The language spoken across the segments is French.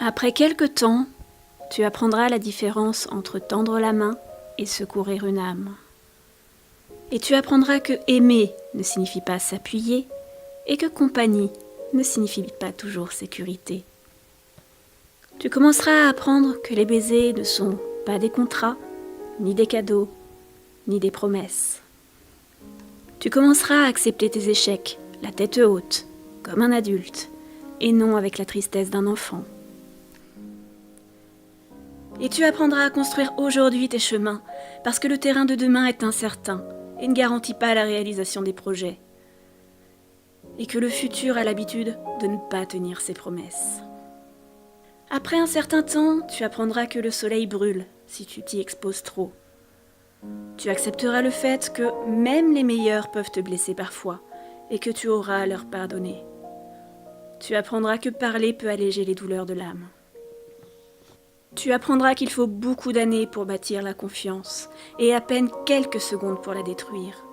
Après quelque temps, tu apprendras la différence entre tendre la main et secourir une âme. Et tu apprendras que aimer ne signifie pas s'appuyer et que compagnie ne signifie pas toujours sécurité. Tu commenceras à apprendre que les baisers ne sont pas des contrats, ni des cadeaux, ni des promesses. Tu commenceras à accepter tes échecs, la tête haute, comme un adulte, et non avec la tristesse d'un enfant. Et tu apprendras à construire aujourd'hui tes chemins, parce que le terrain de demain est incertain et ne garantit pas la réalisation des projets. Et que le futur a l'habitude de ne pas tenir ses promesses. Après un certain temps, tu apprendras que le soleil brûle si tu t'y exposes trop. Tu accepteras le fait que même les meilleurs peuvent te blesser parfois et que tu auras à leur pardonner. Tu apprendras que parler peut alléger les douleurs de l'âme. Tu apprendras qu'il faut beaucoup d'années pour bâtir la confiance et à peine quelques secondes pour la détruire.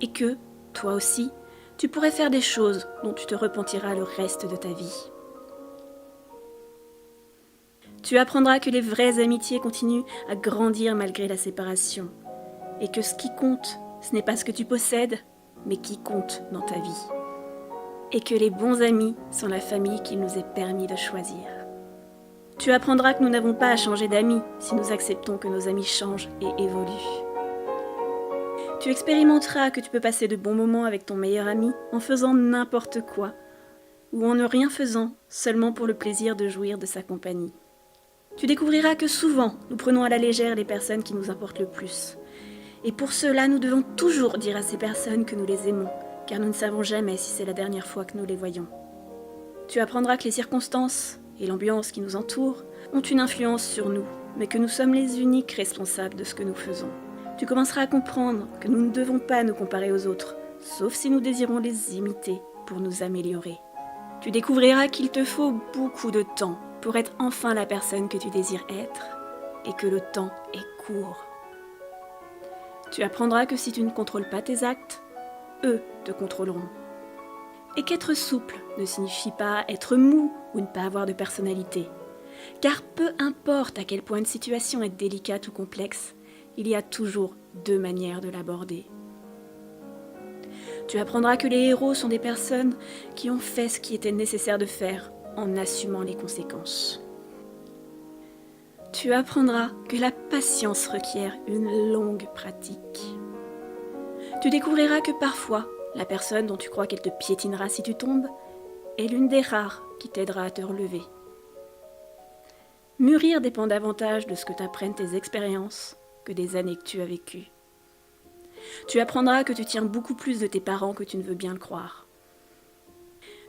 Et que, toi aussi, tu pourrais faire des choses dont tu te repentiras le reste de ta vie. Tu apprendras que les vraies amitiés continuent à grandir malgré la séparation et que ce qui compte, ce n'est pas ce que tu possèdes, mais qui compte dans ta vie. Et que les bons amis sont la famille qu'il nous est permis de choisir. Tu apprendras que nous n'avons pas à changer d'amis si nous acceptons que nos amis changent et évoluent. Tu expérimenteras que tu peux passer de bons moments avec ton meilleur ami en faisant n'importe quoi, ou en ne rien faisant seulement pour le plaisir de jouir de sa compagnie. Tu découvriras que souvent, nous prenons à la légère les personnes qui nous importent le plus. Et pour cela, nous devons toujours dire à ces personnes que nous les aimons, car nous ne savons jamais si c'est la dernière fois que nous les voyons. Tu apprendras que les circonstances et l'ambiance qui nous entourent ont une influence sur nous, mais que nous sommes les uniques responsables de ce que nous faisons. Tu commenceras à comprendre que nous ne devons pas nous comparer aux autres, sauf si nous désirons les imiter pour nous améliorer. Tu découvriras qu'il te faut beaucoup de temps pour être enfin la personne que tu désires être, et que le temps est court. Tu apprendras que si tu ne contrôles pas tes actes, eux te contrôleront. Et qu'être souple ne signifie pas être mou ou ne pas avoir de personnalité. Car peu importe à quel point une situation est délicate ou complexe, il y a toujours deux manières de l'aborder. Tu apprendras que les héros sont des personnes qui ont fait ce qui était nécessaire de faire en assumant les conséquences. Tu apprendras que la patience requiert une longue pratique. Tu découvriras que parfois, la personne dont tu crois qu'elle te piétinera si tu tombes est l'une des rares qui t'aidera à te relever. Mûrir dépend davantage de ce que t'apprennent tes expériences que des années que tu as vécues. Tu apprendras que tu tiens beaucoup plus de tes parents que tu ne veux bien le croire.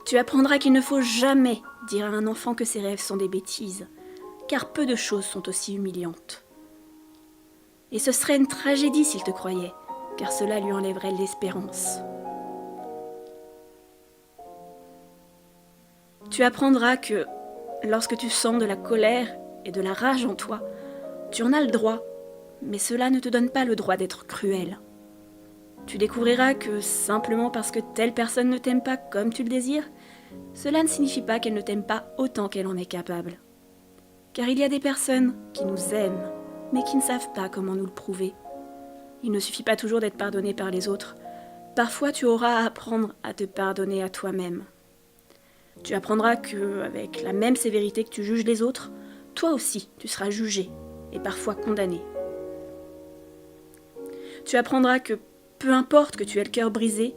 Tu apprendras qu'il ne faut jamais dire à un enfant que ses rêves sont des bêtises, car peu de choses sont aussi humiliantes. Et ce serait une tragédie s'il te croyait, car cela lui enlèverait l'espérance. Tu apprendras que, lorsque tu sens de la colère et de la rage en toi, tu en as le droit, mais cela ne te donne pas le droit d'être cruel. Tu découvriras que simplement parce que telle personne ne t'aime pas comme tu le désires, cela ne signifie pas qu'elle ne t'aime pas autant qu'elle en est capable. Car il y a des personnes qui nous aiment, mais qui ne savent pas comment nous le prouver. Il ne suffit pas toujours d'être pardonné par les autres. Parfois, tu auras à apprendre à te pardonner à toi-même. Tu apprendras que, avec la même sévérité que tu juges les autres, toi aussi, tu seras jugé et parfois condamné. Tu apprendras que, peu importe que tu aies le cœur brisé,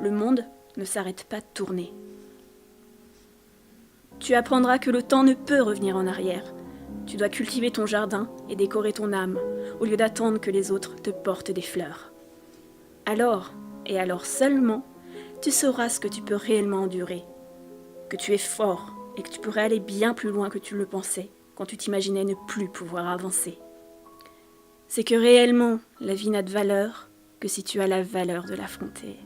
le monde ne s'arrête pas de tourner. Tu apprendras que le temps ne peut revenir en arrière. Tu dois cultiver ton jardin et décorer ton âme, au lieu d'attendre que les autres te portent des fleurs. Alors, et alors seulement, tu sauras ce que tu peux réellement endurer, que tu es fort et que tu pourrais aller bien plus loin que tu le pensais quand tu t'imaginais ne plus pouvoir avancer. C'est que réellement, la vie n'a de valeur que si tu as la valeur de l'affronter.